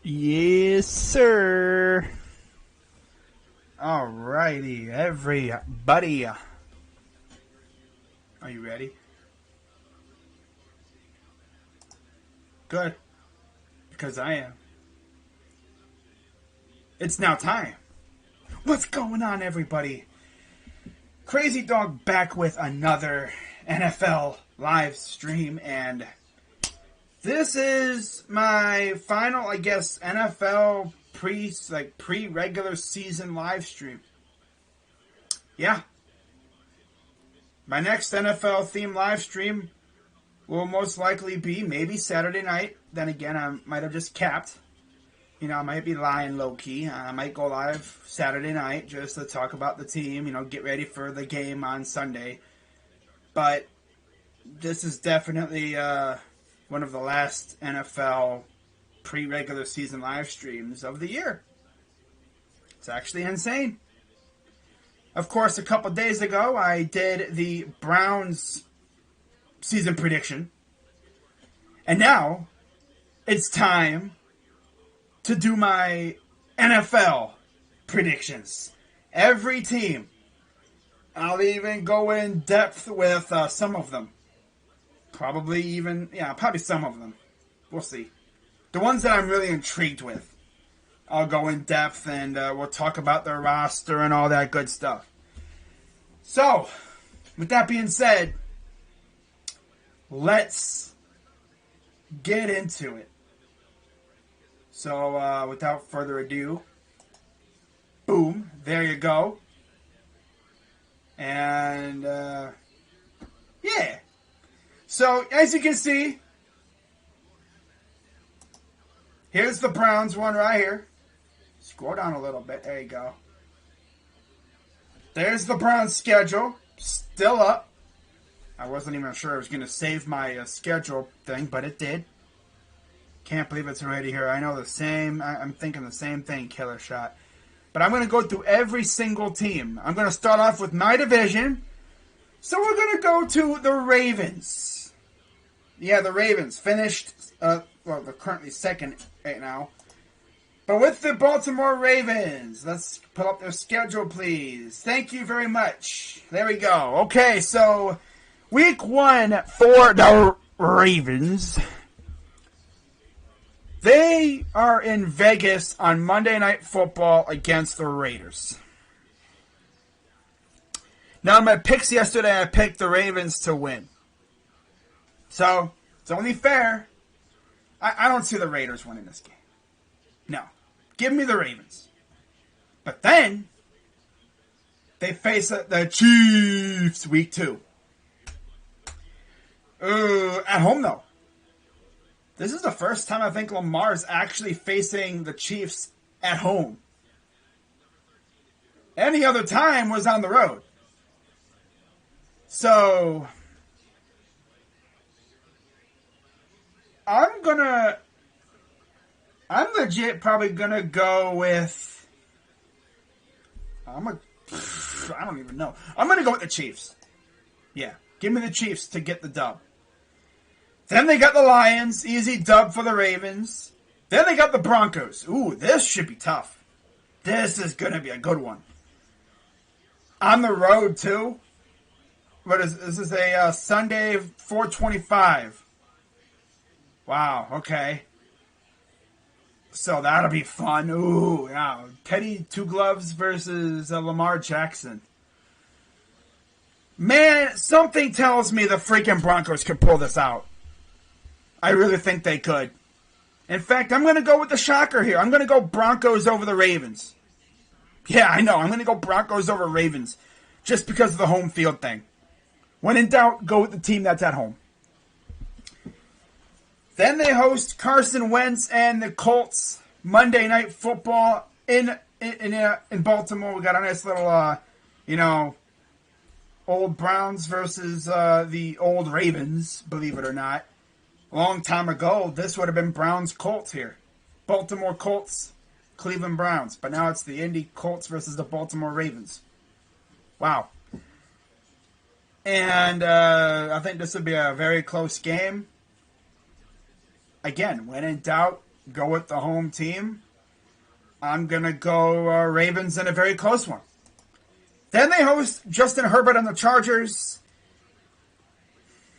Yes, sir. Alrighty, everybody. Are you ready? Good. Because I am. It's now time. What's going on, everybody? Crazy Dog back with another NFL live stream, and this is my final, I guess, NFL pre-regular season live stream. Yeah. My next NFL themed live stream will most likely be maybe Saturday night. Then again, I might have just capped. You know, I might be lying low-key. I might go live Saturday night just to talk about the team, get ready for the game on Sunday. But this is definitely one of the last NFL pre-regular season live streams of the year. It's actually insane. Of course, a couple days ago, I did the Browns season prediction. And now, it's time to do my NFL predictions. Every team. I'll even go in depth with some of them. Probably some of them. We'll see. The ones that I'm really intrigued with. I'll go in depth and we'll talk about their roster and all that good stuff. So, with that being said, let's get into it. So, without further ado, boom, there you go. And, yeah. So, as you can see, here's the Browns one right here. Scroll down a little bit. There you go. There's the Browns schedule. Still up. I wasn't even sure I was going to save my schedule thing, but it did. Can't believe it's already here. I know the same. I'm thinking the same thing, Killer Shot. But I'm going to go through every single team. I'm going to start off with my division. So we're going to go to the Ravens. Yeah, the Ravens finished, they're currently second right now. But with the Baltimore Ravens, let's pull up their schedule, please. Thank you very much. There we go. Okay, so week 1 for the Ravens. They are in Vegas on Monday Night Football against the Raiders. Now, in my picks yesterday, I picked the Ravens to win. So, it's only fair. I don't see the Raiders winning this game. No. Give me the Ravens. But then, they face the Chiefs week 2. At home, though. This is the first time I think Lamar's actually facing the Chiefs at home. Any other time was on the road. So, I'm legit probably gonna go with, I don't even know. I'm gonna go with the Chiefs. Yeah, give me the Chiefs to get the dub. Then they got the Lions, easy dub for the Ravens. Then they got the Broncos. Ooh, this should be tough. This is gonna be a good one. On the road too. This is a Sunday 4:25. Wow, okay. So that'll be fun. Ooh, yeah. Teddy Two Gloves versus Lamar Jackson. Man, something tells me the freaking Broncos could pull this out. I really think they could. In fact, I'm going to go with the shocker here. I'm going to go Broncos over the Ravens. Yeah, I know. I'm going to go Broncos over Ravens. Just because of the home field thing. When in doubt, go with the team that's at home. Then they host Carson Wentz and the Colts Monday Night Football in Baltimore. We got a nice little, old Browns versus the old Ravens, believe it or not. A long time ago, this would have been Browns-Colts here. Baltimore Colts, Cleveland Browns. But now it's the Indy Colts versus the Baltimore Ravens. Wow. And I think this would be a very close game. Again, when in doubt, go with the home team. I'm going to go Ravens in a very close one. Then they host Justin Herbert and the Chargers.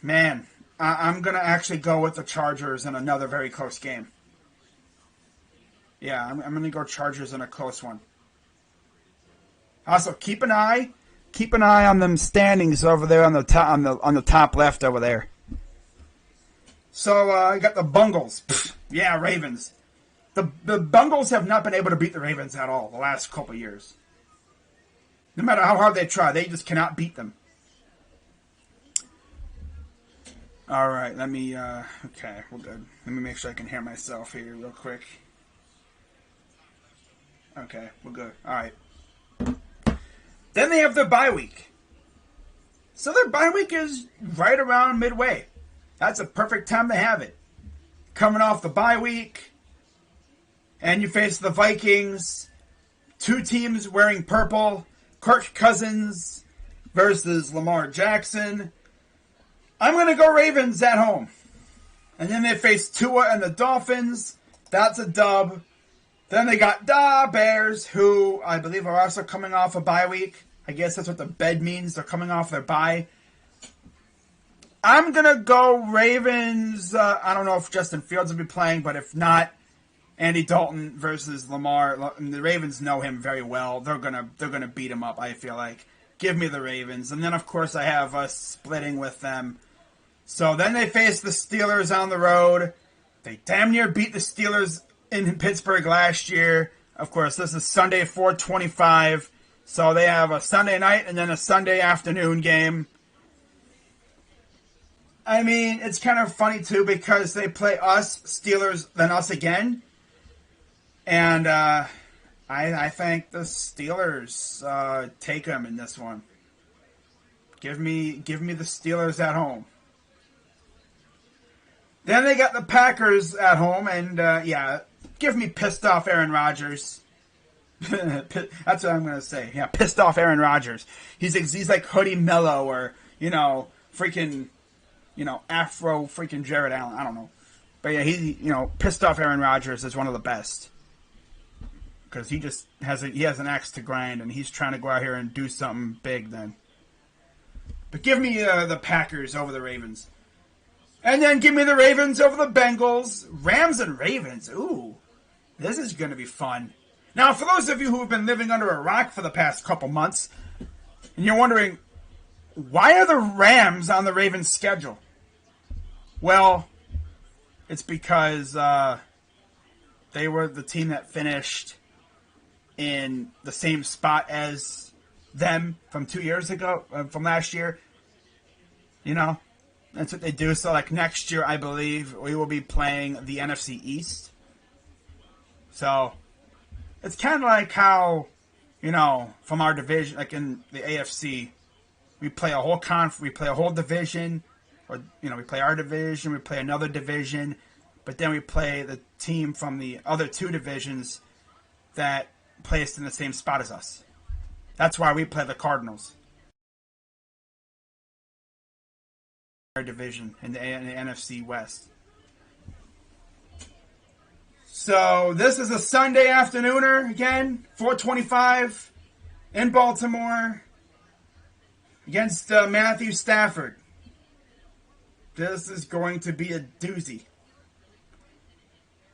Man, I'm going to actually go with the Chargers in another very close game. Yeah, I'm going to go Chargers in a close one. Also, keep an eye on them standings over there on the top on the top left over there. So I got the Bungles. Yeah, Ravens. The Bungles have not been able to beat the Ravens at all the last couple of years. No matter how hard they try, they just cannot beat them. All right, let me. Okay, we're good. Let me make sure I can hear myself here real quick. Okay, we're good. All right. Then they have their bye week. So their bye week is right around midway. That's a perfect time to have it. Coming off the bye week, and you face the Vikings. Two teams wearing purple. Kirk Cousins versus Lamar Jackson. I'm going to go Ravens at home. And then they face Tua and the Dolphins. That's a dub. Then they got the Bears, who I believe are also coming off a bye week. I guess that's what the bed means. They're coming off their bye. I'm going to go Ravens. I don't know if Justin Fields will be playing, but if not, Andy Dalton versus Lamar. The Ravens know him very well. They're gonna beat him up, I feel like. Give me the Ravens. And then, of course, I have us splitting with them. So then they face the Steelers on the road. They damn near beat the Steelers in Pittsburgh last year. Of course, this is Sunday, 4:25. So they have a Sunday night and then a Sunday afternoon game. I mean, it's kind of funny, too, because they play us, Steelers, then us again. And I think the Steelers take them in this one. Give me the Steelers at home. Then they got the Packers at home, and give me pissed off Aaron Rodgers. That's what I'm gonna say. Yeah, pissed off Aaron Rodgers. He's like Hoodie Mello or freaking Afro freaking Jared Allen. I don't know, but yeah, pissed off Aaron Rodgers is one of the best. Because he just has an axe to grind, and he's trying to go out here and do something big then. But give me the Packers over the Ravens. And then give me the Ravens over the Bengals. Rams and Ravens. Ooh, this is going to be fun. Now, for those of you who have been living under a rock for the past couple months, and you're wondering, why are the Rams on the Ravens' schedule? Well, it's because they were the team that finished in the same spot as them from 2 years ago, from last year. That's what they do. So, like, next year, I believe, we will be playing the NFC East. So, it's kind of like how, from our division, like in the AFC, we play a whole we play a whole division, or, we play our division, we play another division, but then we play the team from the other two divisions that placed in the same spot as us. That's why we play the Cardinals. Our division in the NFC West. So this is a Sunday afternooner again, 4:25 in Baltimore against Matthew Stafford. This is going to be a doozy.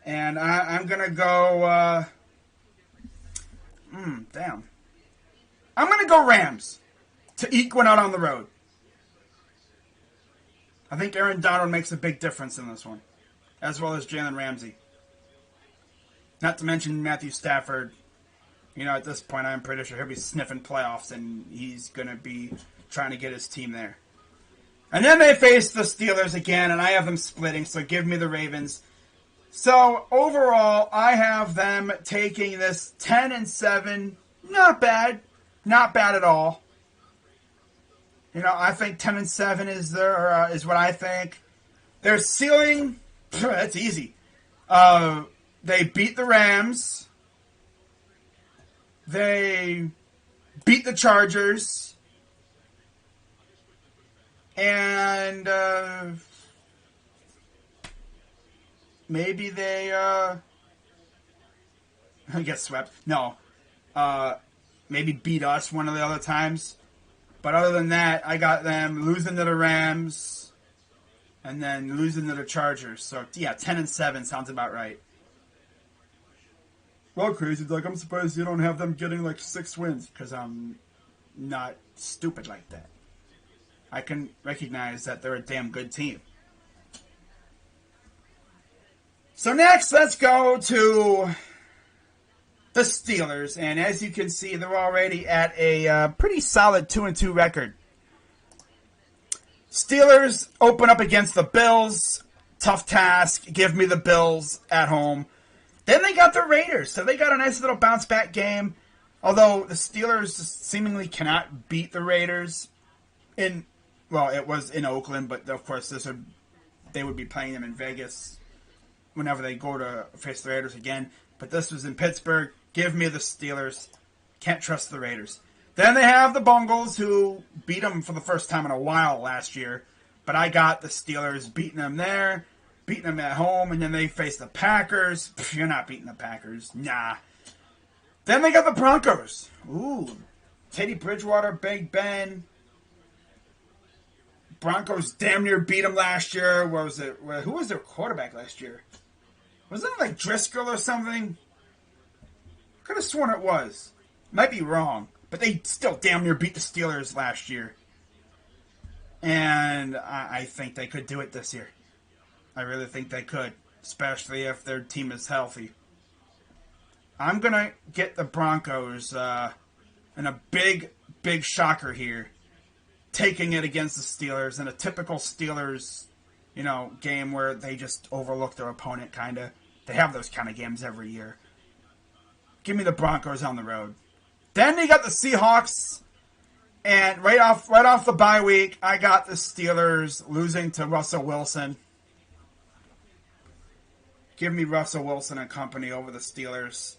And I'm going to go... damn. I'm going to go Rams to eke one out on the road. I think Aaron Donald makes a big difference in this one, as well as Jalen Ramsey. Not to mention Matthew Stafford. At this point, I'm pretty sure he'll be sniffing playoffs, and he's going to be trying to get his team there. And then they face the Steelers again, and I have them splitting, so give me the Ravens. So, overall, I have them taking this 10-7. Not bad. Not bad at all. I think 10-7 is what I think. Their ceiling, that's easy. They beat the Rams. They beat the Chargers. And maybe they get swept. No. Maybe beat us one of the other times. But other than that, I got them losing to the Rams and then losing to the Chargers. So, yeah, 10-7 sounds about right. Well, Crazy, like, I'm surprised you don't have them getting, like, 6 wins. Because I'm not stupid like that. I can recognize that they're a damn good team. So next, let's go to the Steelers. And as you can see, they're already at a pretty solid 2-2 record. Steelers open up against the Bills. Tough task. Give me the Bills at home. Then they got the Raiders. So they got a nice little bounce back game. Although the Steelers seemingly cannot beat the Raiders. It was in Oakland, but of course they would be playing them in Vegas whenever they go to face the Raiders again. But this was in Pittsburgh. Give me the Steelers. Can't trust the Raiders. Then they have the Bungles, who beat them for the first time in a while last year. But I got the Steelers beating them there, beating them at home, and then they face the Packers. You're not beating the Packers. Nah. Then they got the Broncos. Ooh. Teddy Bridgewater, Big Ben. Broncos damn near beat them last year. What was it? Who was their quarterback last year? Wasn't it like Driscoll or something? I could have sworn it was. Might be wrong. But they still damn near beat the Steelers last year. And I think they could do it this year. I really think they could. Especially if their team is healthy. I'm going to get the Broncos in a big, big shocker here. Taking it against the Steelers in a typical Steelers, game where they just overlook their opponent, kind of. They have those kind of games every year. Give me the Broncos on the road. Then they got the Seahawks, and right off the bye week, I got the Steelers losing to Russell Wilson. Give me Russell Wilson and company over the Steelers.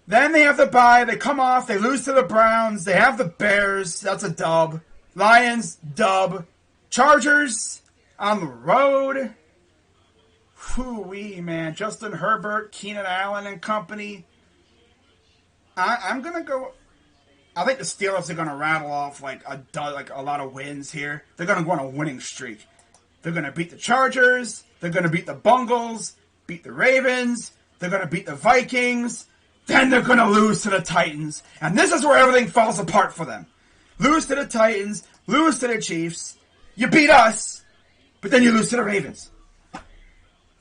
Then they have the bye. They come off. They lose to the Browns. They have the Bears. That's a dub. Lions, dub. Chargers on the road. Whoo-wee, man. Justin Herbert, Keenan Allen and company. I'm going to go... I think the Steelers are going to rattle off like a lot of wins here. They're going to go on a winning streak. They're going to beat the Chargers. They're going to beat the Bungles. Beat the Ravens. They're going to beat the Vikings. Then they're going to lose to the Titans. And this is where everything falls apart for them. Lose to the Titans. Lose to the Chiefs. You beat us. But then you lose to the Ravens.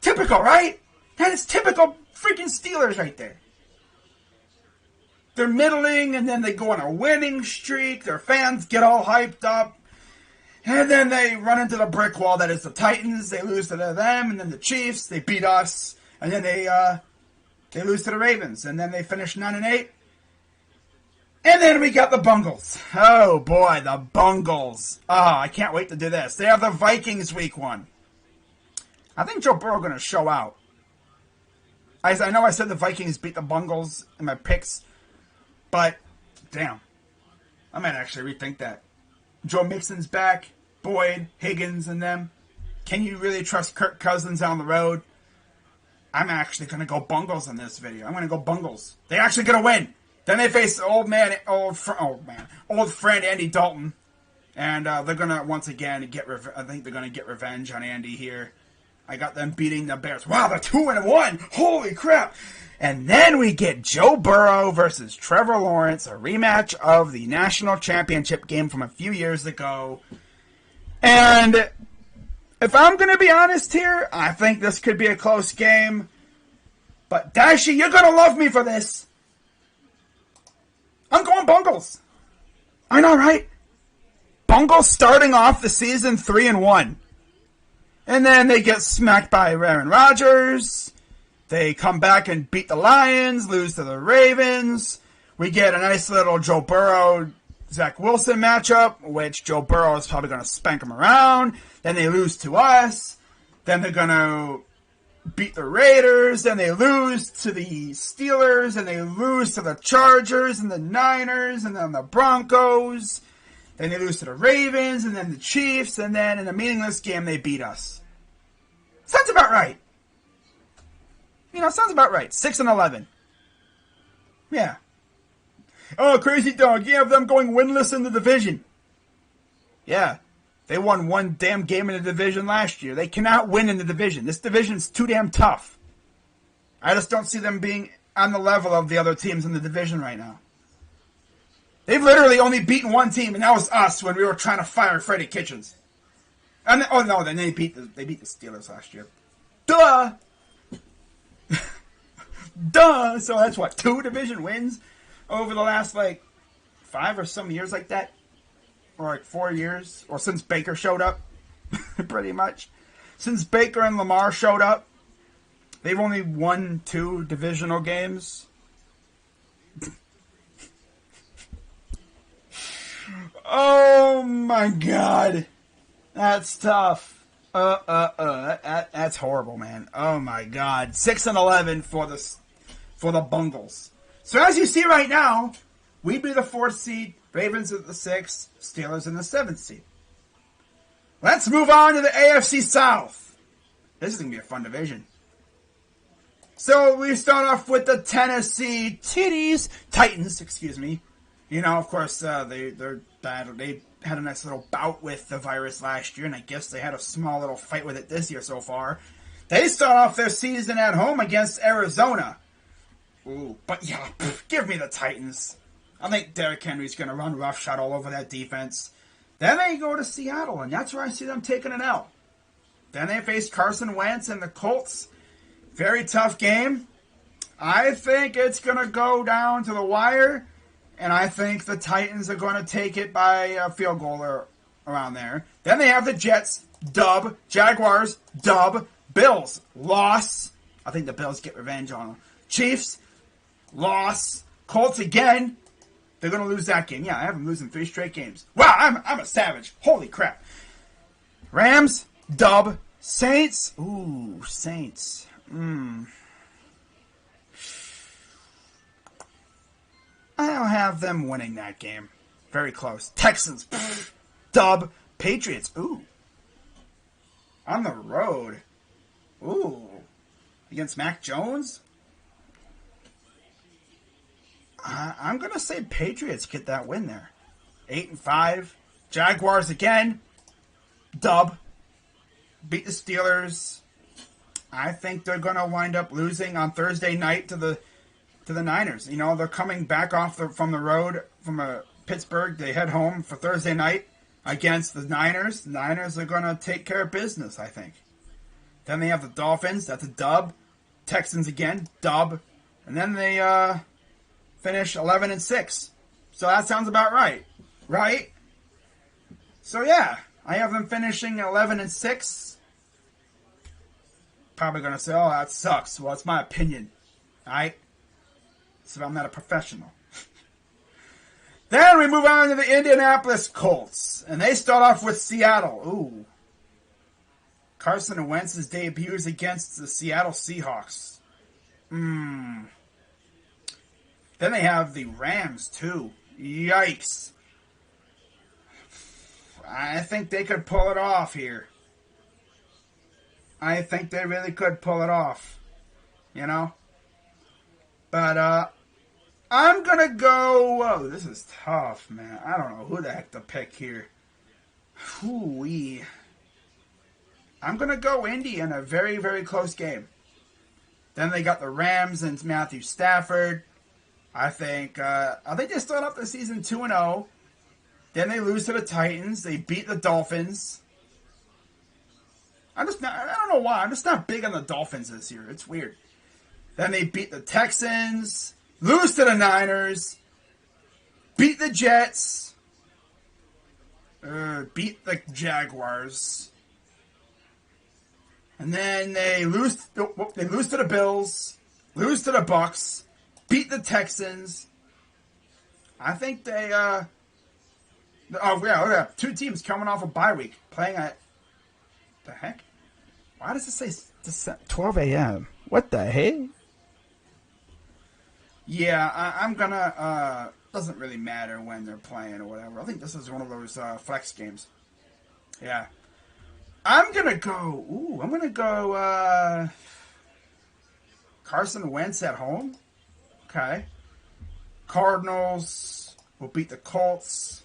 Typical, right? That is typical freaking Steelers right there. They're middling, and then they go on a winning streak. Their fans get all hyped up. And then they run into the brick wall that is the Titans. They lose to them, and then the Chiefs. They beat us. And then they lose to the Ravens. And then they finish 9-8. And then we got the Bungles. Oh, boy, the Bungles. Oh, I can't wait to do this. They have the Vikings week 1. I think Joe Burrow going to show out. I know I said the Vikings beat the Bungles in my picks. But, damn, I might actually rethink that. Joe Mixon's back, Boyd, Higgins, and them. Can you really trust Kirk Cousins on the road? I'm actually going to go Bungles in this video. I'm going to go Bungles. They're actually going to win. Then they face old friend Andy Dalton. And they're going to, once again, I think they're going to get revenge on Andy here. I got them beating the Bears. Wow, they're 2-1. Holy crap. And then we get Joe Burrow versus Trevor Lawrence, a rematch of the national championship game from a few years ago. And if I'm going to be honest here, I think this could be a close game. But Dashi, you're going to love me for this. I'm going Bungles. I know, right? Bungles starting off the season 3-1. And then they get smacked by Aaron Rodgers. They come back and beat the Lions, lose to the Ravens. We get a nice little Joe Burrow, Zach Wilson matchup, which Joe Burrow is probably going to spank them around. Then they lose to us. Then they're going to beat the Raiders. Then they lose to the Steelers. And they lose to the Chargers and the Niners and then the Broncos. Then they lose to the Ravens and then the Chiefs. And then in a meaningless game, they beat us. about right. Sounds about right. 6-11. Yeah. Oh, crazy dog. You have them going winless in the division. Yeah. They won one damn game in the division last year. They cannot win in the division. This division's too damn tough. I just don't see them being on the level of the other teams in the division right now. They've literally only beaten one team, and that was us when we were trying to fire Freddie Kitchens. And then they beat the Steelers last year. Duh! Duh! So that's what, 2 division wins over the last, 5 or some years like that? Or 4 years? Or since Baker showed up? Pretty much. Since Baker and Lamar showed up, they've only won 2 divisional games. Oh my God. That's tough. That's horrible, man. Oh my God. 6-11 for the Bungles. So as you see right now, we'd be the 4th seed, Ravens at the 6th, Steelers in the 7th seed. Let's move on to the AFC South. This is going to be a fun division. So we start off with the Tennessee Titans, excuse me. Of course, they're bad. They had a nice little bout with the virus last year, and I guess they had a small little fight with it this year so far. They start off their season at home against Arizona. Ooh, but yeah, give me the Titans. I think Derrick Henry's going to run roughshod all over that defense. Then they go to Seattle, and that's where I see them taking an L. Then they face Carson Wentz and the Colts. Very tough game. I think it's going to go down to the wire, and I think the Titans are going to take it by a field goal or around there. Then they have the Jets, dub. Jaguars, dub. Bills, loss. I think the Bills get revenge on them. Chiefs, loss. Colts again. They're going to lose that game. Yeah, I have them losing 3 straight games. Wow, I'm a savage. Holy crap. Rams, dub. Saints, ooh, Saints. I don't have them winning that game. Very close. Texans, dub. Patriots, ooh. On the road. Ooh. Against Mac Jones? I'm going to say Patriots get that win there. 8-5. Jaguars again. Dub. Beat the Steelers. I think they're going to wind up losing on Thursday night to the Niners. They're coming back from the road from Pittsburgh. They head home for Thursday night against the Niners. The Niners are going to take care of business, I think. Then they have the Dolphins. That's a dub. Texans again. Dub. And then they finish 11-6. So that sounds about right. Right? So yeah, I have them finishing 11-6. Probably going to say, oh, that sucks. Well, it's my opinion. Alright? So I'm not a professional. Then we move on to the Indianapolis Colts. And they start off with Seattle. Ooh. Carson Wentz's debuts against the Seattle Seahawks. Then they have the Rams, too. Yikes. I think they could pull it off here. I think they really could pull it off. But, I'm going to go... Whoa, this is tough, man. I don't know who the heck to pick here. Hoo-wee. I'm going to go Indy in a very, very close game. Then they got the Rams and Matthew Stafford. I think they start off the season 2-0. Then they lose to the Titans. They beat the Dolphins. I don't know why. I'm just not big on the Dolphins this year. It's weird. Then they beat the Texans. Lose to the Niners. Beat the Jets. Beat the Jaguars. And then they lose to the Bills. Lose to the Bucks. Beat the Texans. I think they, oh yeah, 2 teams coming off a bye week. Playing at, the heck? Why does it say 12 a.m.? What the heck? Yeah, I'm gonna, doesn't really matter when they're playing or whatever. I think this is one of those, flex games. Yeah. I'm gonna go. Ooh, I'm gonna go. Carson Wentz at home. Okay. Cardinals will beat the Colts.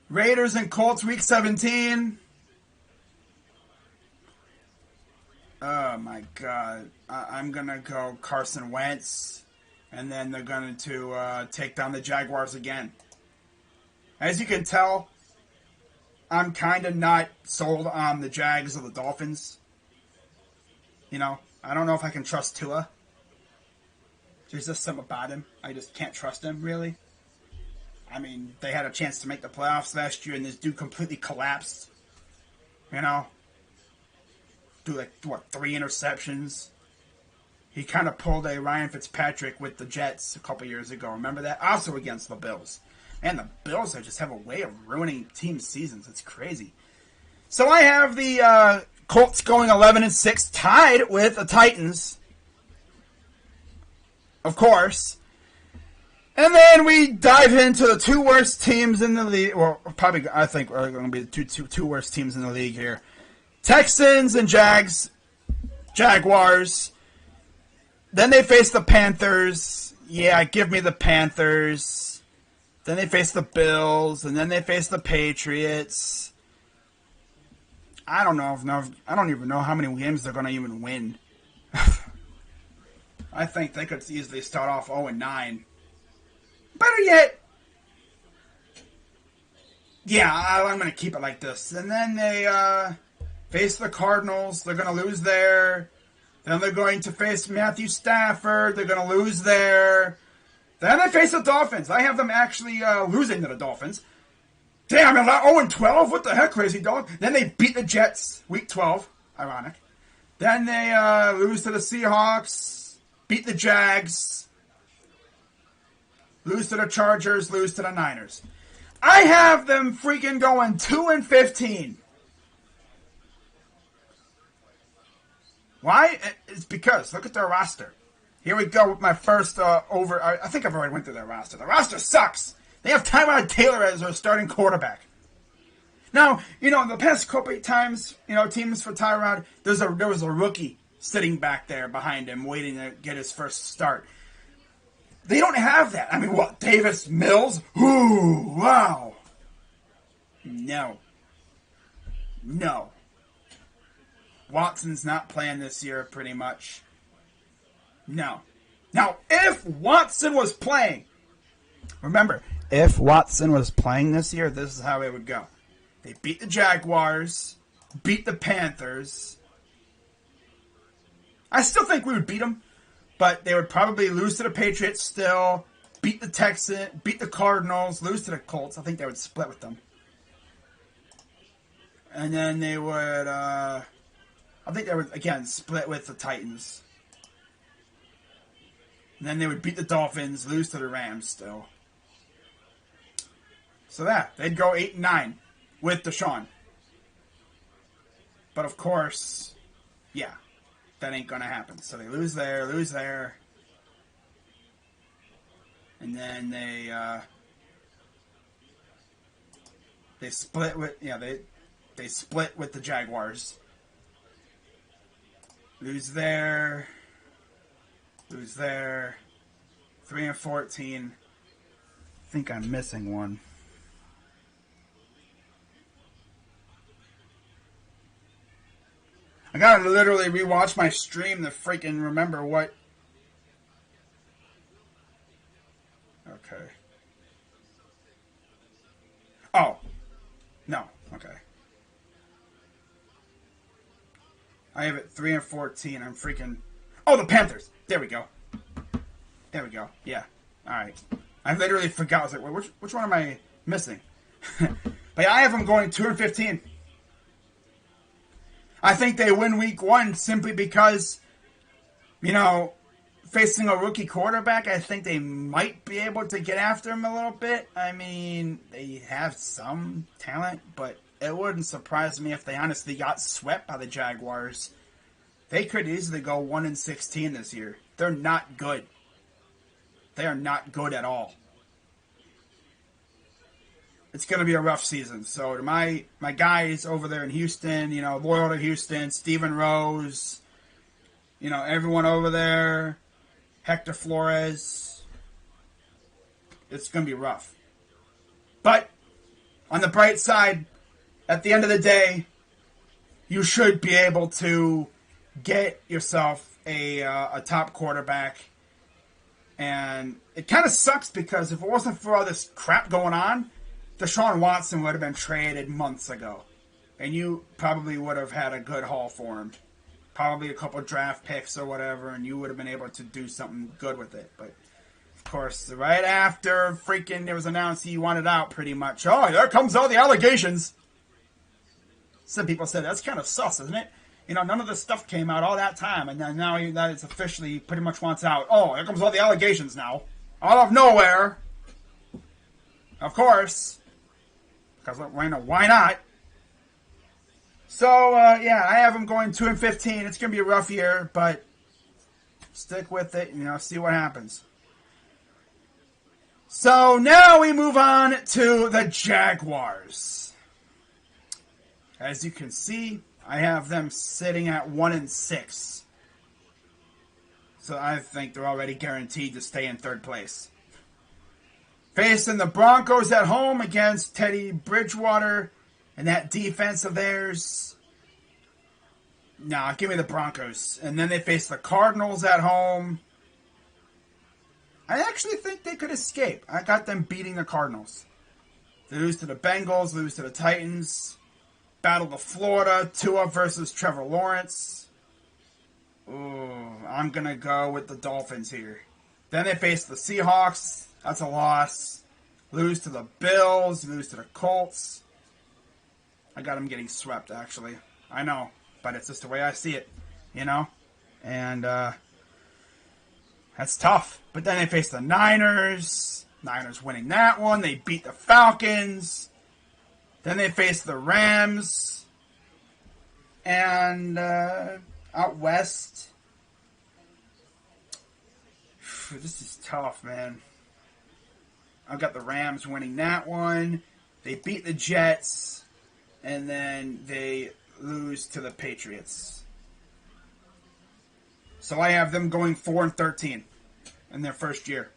Raiders and Colts week 17. Oh my God. I'm going to go Carson Wentz. And then they're going to take down the Jaguars again. As you can tell, I'm kind of not sold on the Jags or the Dolphins. You know, I don't know if I can trust Tua. There's just something about him. I just can't trust him, really. I mean, they had a chance to make the playoffs last year, and this dude completely collapsed. You know? Do like, what, 3 interceptions? He kind of pulled a Ryan Fitzpatrick with the Jets a couple years ago. Remember that? Also against the Bills. And the Bills just have a way of ruining team seasons. It's crazy. So I have the Colts going 11-6, tied with the Titans. Of course. And then we dive into the 2 worst teams in the league. Well, probably, I think are going to be the two worst teams in the league here. Texans and Jaguars. Then they face the Panthers. Yeah, give me the Panthers. Then they face the Bills. And then they face the Patriots. I don't know. I don't even know how many games they're going to even win. I think they could easily start off 0-9. Better yet, yeah, I'm going to keep it like this. And then they face the Cardinals. They're going to lose there. Then they're going to face Matthew Stafford. They're going to lose there. Then they face the Dolphins. I have them actually losing to the Dolphins. Damn, 0-12? What the heck, crazy dog? Then they beat the Jets, week 12. Ironic. Then they lose to the Seahawks. Beat the Jags. Lose to the Chargers. Lose to the Niners. I have them freaking going 2-15. Why? It's because, look at their roster. Here we go with my first over. I think I've already went through their roster. The roster sucks. They have Tyrod Taylor as their starting quarterback. Now, you know, the past couple times, you know, teams for Tyrod, there was a rookie sitting back there behind him waiting to get his first start. They don't have that. I mean, what, Davis Mills? Ooh, wow. No. Watson's not playing this year, pretty much. No. Now, if Watson was playing, remember, if Watson was playing this year, this is how it would go. They beat the Jaguars, beat the Panthers. I still think we would beat them, but they would probably lose to the Patriots still, beat the Texans, beat the Cardinals, lose to the Colts. I think they would split with them. And then they would, again, split with the Titans. And then they would beat the Dolphins, lose to the Rams still. So that, they'd go 8-9 with Deshaun. But of course, yeah, that ain't going to happen. So they lose there. And then they split with, they split with the Jaguars. Lose there. 3-14. I think I'm missing one. I gotta literally rewatch my stream to freaking remember what. Okay. Oh. No. Okay. I have it 3-14. I'm freaking. Oh, the Panthers. There we go. Yeah. All right. I literally forgot. I was like, wait, which one am I missing? But yeah, I have them going 2-15. I think they win week 1 simply because, facing a rookie quarterback, I think they might be able to get after him a little bit. I mean, they have some talent, but it wouldn't surprise me if they honestly got swept by the Jaguars. They could easily go 1-16 this year. They're not good. They are not good at all. it's going to be a rough season. So to my guys over there in Houston, loyal to Houston, Steven Rose, everyone over there, Hector Flores, it's going to be rough. But on the bright side, at the end of the day, you should be able to get yourself a top quarterback. And it kind of sucks because if it wasn't for all this crap going on, Deshaun Watson would have been traded months ago. And you probably would have had a good haul for him. Probably a couple draft picks or whatever, and you would have been able to do something good with it. But, of course, right after freaking it was announced he wanted out pretty much. Oh, there comes all the allegations. Some people said, that's kind of sus, isn't it? None of this stuff came out all that time, and then now that it's officially pretty much wants out. Oh, here comes all the allegations now. Out of nowhere. Of course. Because why not? So, yeah, I have him going 2-15. It's going to be a rough year, but stick with it and, see what happens. So, now we move on to the Jaguars. As you can see, I have them sitting at 1-6. So I think they're already guaranteed to stay in third place. Facing the Broncos at home against Teddy Bridgewater and that defense of theirs. Nah, give me the Broncos. And then they face the Cardinals at home. I actually think they could escape. I got them beating the Cardinals. They lose to the Bengals, lose to the Titans. Battle of Florida, Tua versus Trevor Lawrence. Ooh, I'm going to go with the Dolphins here. Then they face the Seahawks. That's a loss. Lose to the Bills, lose to the Colts. I got them getting swept, actually. I know, but it's just the way I see it, And that's tough. But then they face the Niners. Niners winning that one. They beat the Falcons. Then they face the Rams. And out west. This is tough, man. I've got the Rams winning that one. They beat the Jets. And then they lose to the Patriots. So I have them going 4-13 in their first year.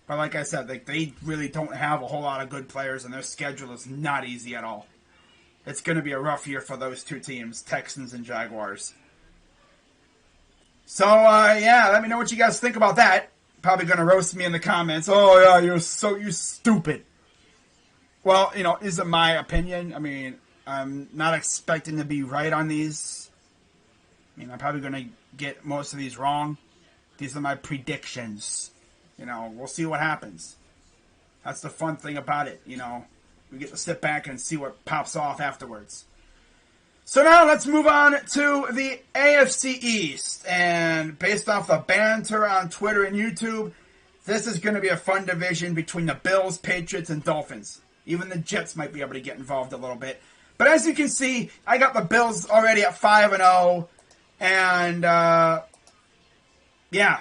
But like I said, they really don't have a whole lot of good players, and their schedule is not easy at all. It's going to be a rough year for those two teams, Texans and Jaguars. So, yeah, let me know what you guys think about that. Probably going to roast me in the comments. Oh, yeah, you're stupid. Well, is it my opinion? I mean, I'm not expecting to be right on these. I'm probably going to get most of these wrong. These are my predictions. We'll see what happens. That's the fun thing about it, We get to sit back and see what pops off afterwards. So now let's move on to the AFC East. And based off the banter on Twitter and YouTube, this is going to be a fun division between the Bills, Patriots, and Dolphins. Even the Jets might be able to get involved a little bit. But as you can see, I got the Bills already at 5-0. And, yeah.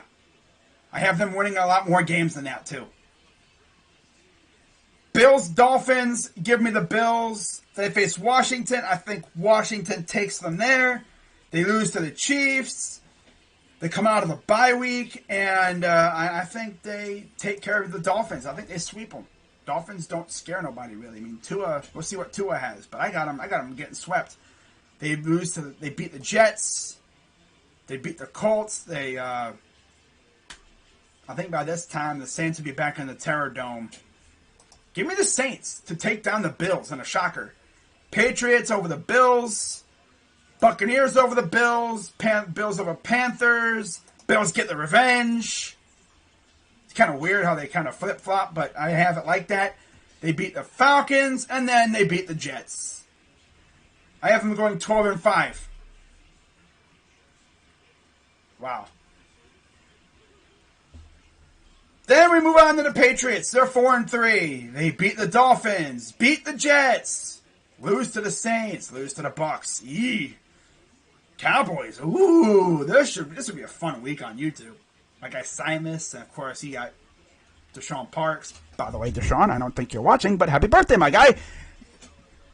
I have them winning a lot more games than that, too. Bills, Dolphins, give me the Bills. They face Washington. I think Washington takes them there. They lose to the Chiefs. They come out of the bye week, and I think they take care of the Dolphins. I think they sweep them. Dolphins don't scare nobody, really. Tua, we'll see what Tua has, but I got them getting swept. They beat the Jets. They beat the Colts. I think by this time, the Saints will be back in the Terror Dome. Give me the Saints to take down the Bills in a shocker. Patriots over the Bills. Buccaneers over the Bills. Bills over Panthers. Bills get the revenge. It's kind of weird how they kind of flip-flop, but I have it like that. They beat the Falcons, and then they beat the Jets. I have them going 12-5. Wow. Then we move on to the Patriots. They're 4-3. They beat the Dolphins, beat the Jets, lose to the Saints, lose to the Bucs. Yee. Cowboys. Ooh, this would be a fun week on YouTube. My guy Simus, and of course he got Deshaun Parks. By the way, Deshaun, I don't think you're watching, but happy birthday, my guy.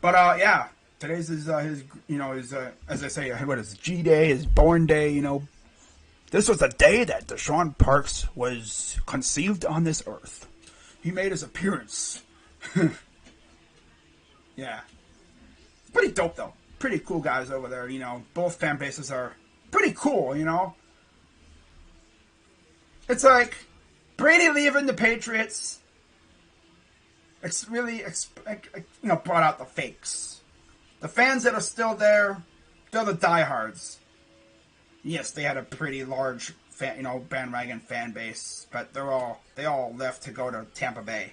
But yeah, today's his as I say, what is it, G Day, his born day. This was the day that Deshaun Parks was conceived on this earth. He made his appearance. Yeah, it's pretty dope though. Pretty cool guys over there. Both fan bases are pretty cool. It's like Brady leaving the Patriots. It's really, brought out the fakes. The fans that are still there, they're the diehards. Yes, they had a pretty large bandwagon fan base, but they all left to go to Tampa Bay.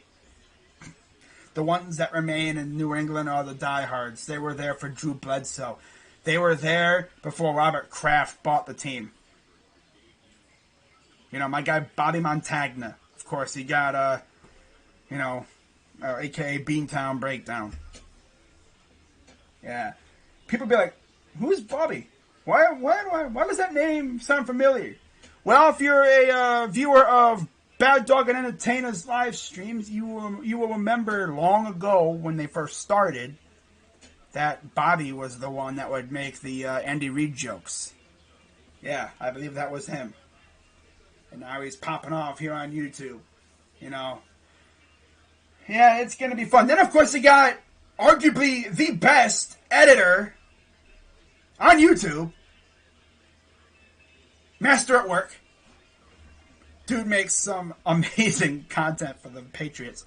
The ones that remain in New England are the diehards. They were there for Drew Bledsoe. They were there before Robert Kraft bought the team. My guy Bobby Montagna. Of course, he got a.k.a. Beantown Breakdown. Yeah. People be like, who's Bobby? Why does that name sound familiar? Well, if you're a viewer of Bad Dog and Entertainer's live streams, you will remember long ago when they first started that Bobby was the one that would make the Andy Reid jokes. Yeah, I believe that was him. And now he's popping off here on YouTube. Yeah, it's going to be fun. Then, of course, you got arguably the best editor on YouTube. Master at work. Dude makes some amazing content for the Patriots.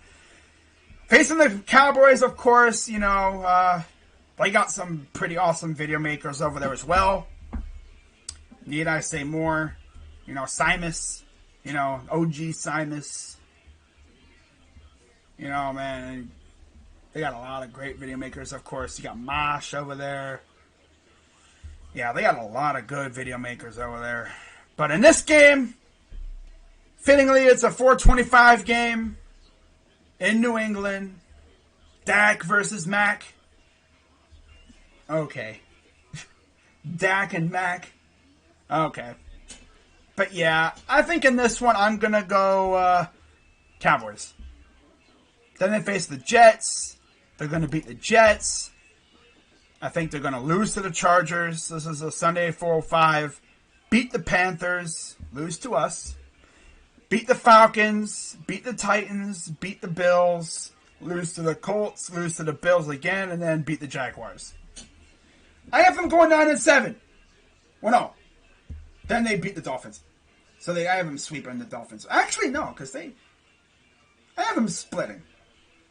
Facing the Cowboys, of course, they got some pretty awesome video makers over there as well. Need I say more? Simus. OG Simus. Man, they got a lot of great video makers, of course. You got Mosh over there. Yeah, they got a lot of good video makers over there. But in this game, fittingly, it's a 425 game in New England. Dak versus Mac. Okay. Dak and Mac. Okay. But yeah, I think in this one, I'm going to go Cowboys. Then they face the Jets. They're going to beat the Jets. I think they're going to lose to the Chargers. This is a Sunday 4:05. Beat the Panthers. Lose to us. Beat the Falcons. Beat the Titans. Beat the Bills. Lose to the Colts. Lose to the Bills again. And then beat the Jaguars. I have them going 9-7. Well, no. Then they beat the Dolphins. So I have them sweeping the Dolphins. Actually, no, because I have them splitting.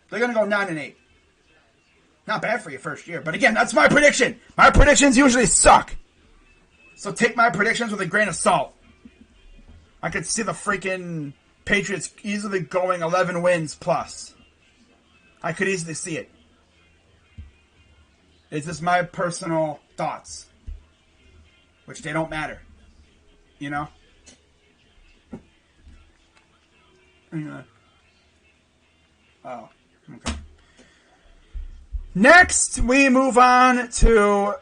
They're going to go 9-8. Not bad for your first year. But again, that's my prediction. My predictions usually suck. So take my predictions with a grain of salt. I could see the freaking Patriots easily going 11 wins plus. I could easily see it. It's just my personal thoughts. Which they don't matter. Oh, okay. Next, we move on to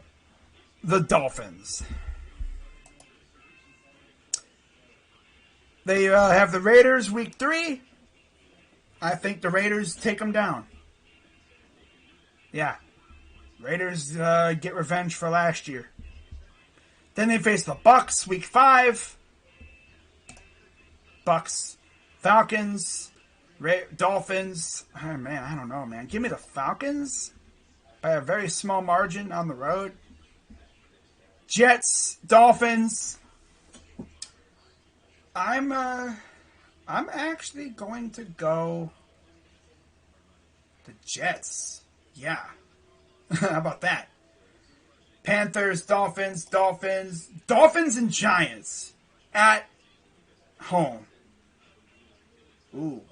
the Dolphins. They have the Raiders week 3. I think the Raiders take them down. Yeah. Raiders get revenge for last year. Then they face the Bucs week 5. Bucs, Falcons, Dolphins. Oh, man, I don't know, man. Give me the Falcons by a very small margin on the road. Jets, Dolphins. I'm actually going to go the Jets. Yeah. How about that? Panthers, Dolphins and Giants at home. Ooh.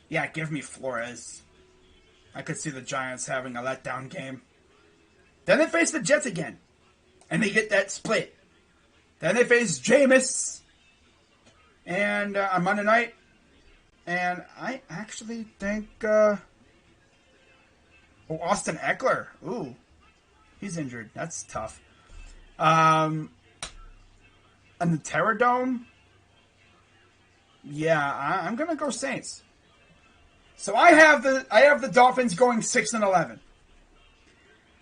Yeah, give me Flores. I could see the Giants having a letdown game. Then they face the Jets again. And they get that split. Then they face Jameis. And on Monday night. And I actually think... Austin Eckler. Ooh. He's injured. That's tough. And the Terror Dome. Yeah, I'm gonna go Saints. So I have the Dolphins going 6-11.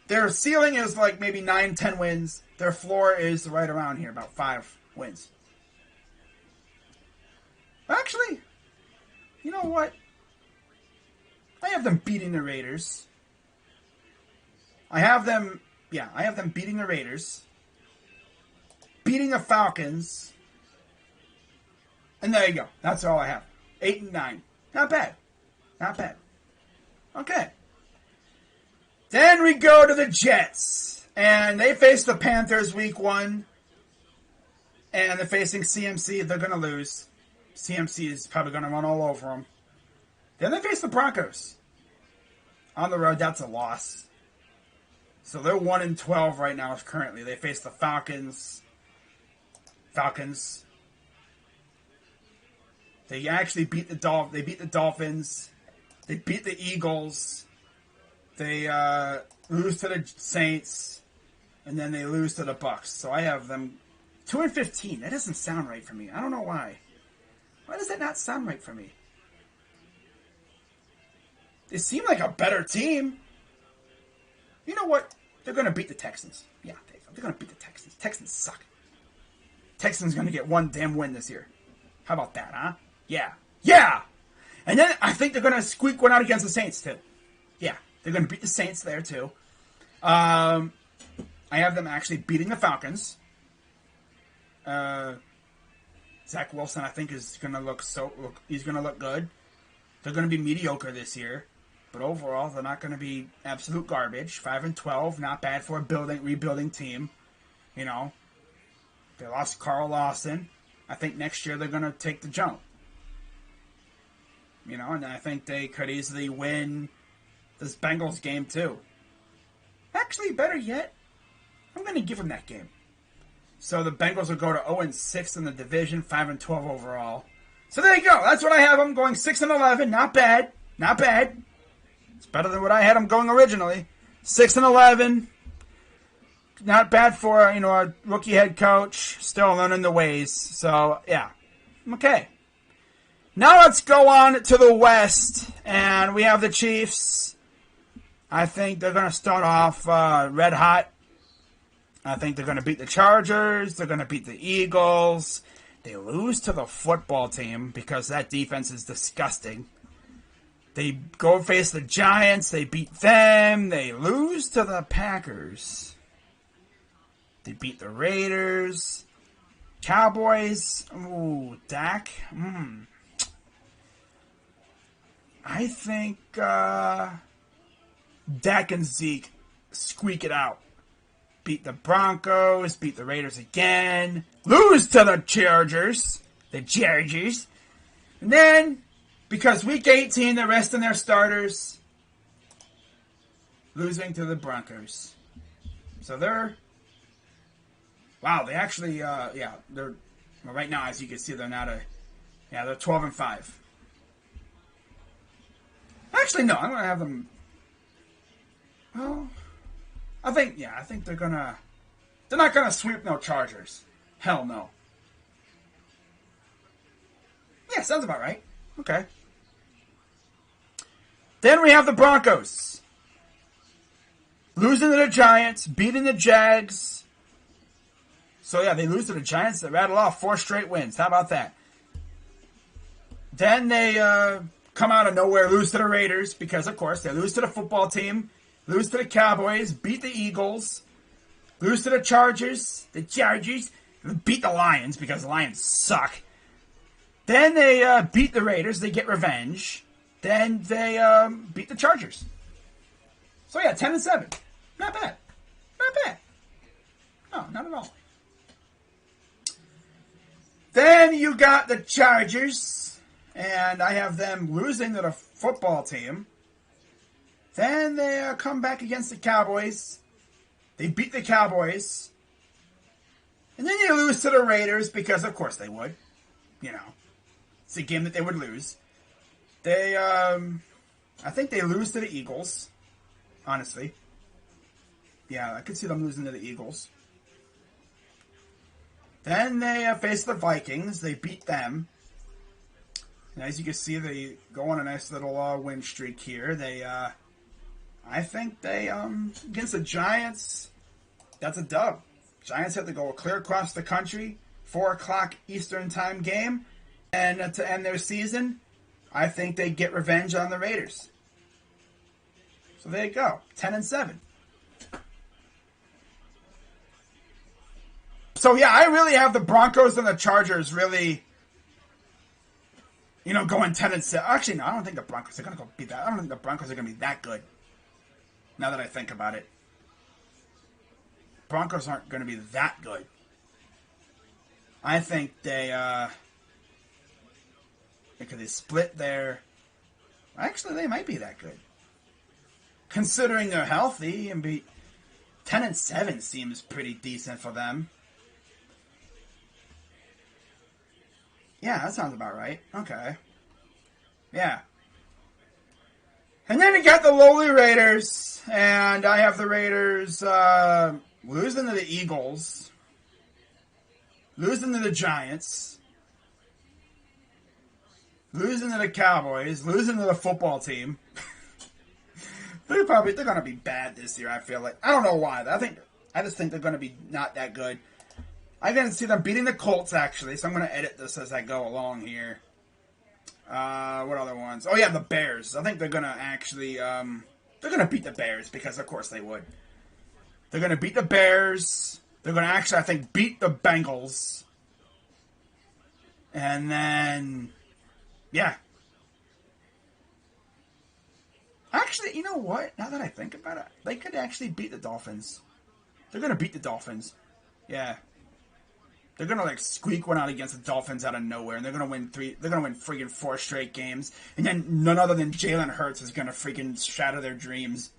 Their ceiling is like maybe 9-10 wins. Their floor is right around here, about 5 wins. Actually, you know what? I have them beating the Raiders. I have them beating the Raiders, beating the Falcons, and there you go. That's all I have. 8-9. Not bad. Not bad. Okay. Then we go to the Jets, and they face the Panthers week 1, and they're facing CMC. They're going to lose. CMC is probably going to run all over them. Then they face the Broncos. On the road, that's a loss. So they're 1-12 right now currently. They face the Falcons. They actually beat the Dolphins. They beat the Eagles. They lose to the Saints, and then they lose to the Bucs. So I have them 2-15. That doesn't sound right for me. I don't know why. Why does that not sound right for me? They seem like a better team. You know what? They're going to beat the Texans. Yeah, they're going to beat the Texans. Texans suck. Texans going to get one damn win this year. How about that, huh? Yeah. Yeah! And then I think they're going to squeak one out against the Saints, too. Yeah, they're going to beat the Saints there, too. I have them actually beating the Falcons. Zach Wilson, I think, is going to he's going to look good. They're going to be mediocre this year. But overall, they're not going to be absolute garbage. 5-12, not bad for a rebuilding team. You know, they lost Carl Lawson. I think next year they're going to take the jump. You know, and I think they could easily win this Bengals game too. Actually, better yet, I'm going to give them that game. So the Bengals will go to 0-6 in the division, 5-12 overall. So there you go. That's what I have them going 6-11. Not bad. Not bad. It's better than what I had them going originally. 6-11. Not bad for, a rookie head coach. Still learning the ways. So, yeah. Okay. Now let's go on to the West. And we have the Chiefs. I think they're going to start off red hot. I think they're going to beat the Chargers. They're going to beat the Eagles. They lose to the football team because that defense is disgusting. They go face the Giants. They beat them. They lose to the Packers. They beat the Raiders. Cowboys. Ooh, Dak. I think Dak and Zeke squeak it out. Beat the Broncos. Beat the Raiders again. Lose to the Chargers. The Chargers. And then, because week 18, they're resting their starters. Losing to the Broncos. So they're... Wow, they actually, they're... Well, right now, as you can see, they're not they're 12-5. Actually, no, I'm going to have them... Well, I think they're going to... They're not going to sweep no Chargers. Hell no. Yeah, sounds about right. Okay. Then we have the Broncos. Losing to the Giants, beating the Jags. So, yeah, they lose to the Giants. They rattle off 4 straight wins. How about that? Then they come out of nowhere, lose to the Raiders, because, of course, they lose to the football team, lose to the Cowboys, beat the Eagles, lose to the Chargers, beat the Lions, because the Lions suck. Then they beat the Raiders. They get revenge. Then they beat the Chargers. So, yeah, 10-7. Not bad. Not bad. No, not at all. Then you got the Chargers, and I have them losing to the football team. Then they come back against the Cowboys. They beat the Cowboys. And then they lose to the Raiders, because of course they would. You know, it's a game that they would lose. They, I think they lose to the Eagles, honestly. Yeah, I could see them losing to the Eagles. Then they face the Vikings. They beat them. And as you can see, they go on a nice little win streak here. I think they, against the Giants, that's a dub. Giants have to go clear across the country, 4 o'clock Eastern time game, and to end their season, I think they get revenge on the Raiders. So there you go, 10-7. So yeah, I really have the Broncos and the Chargers really, going 10-7. Actually, no, I don't think the Broncos are going to go beat that. I don't think the Broncos are going to be that good. Now that I think about it, Broncos aren't going to be that good. I think because they split their. Actually, they might be that good, considering they're healthy and be 10-7 seems pretty decent for them. Yeah, that sounds about right. Okay. Yeah. And then you got the lowly Raiders, and I have the Raiders losing to the Eagles, losing to the Giants, losing to the Cowboys, losing to the football team. they're going to be bad this year, I feel like. I don't know why. I just think they're going to be not that good. I can see them beating the Colts, actually, so I'm going to edit this as I go along here. What other ones? Oh, yeah, the Bears. I think they're going to actually, they're going to beat the Bears, because of course they would. They're going to beat the Bears. They're going to actually, I think, beat the Bengals. And then, yeah. Actually, you know what? Now that I think about it, they could actually beat the Dolphins. They're going to beat the Dolphins. Yeah. They're going to, squeak one out against the Dolphins out of nowhere, and they're going to win freaking 4 straight games, and then none other than Jalen Hurts is going to freaking shatter their dreams.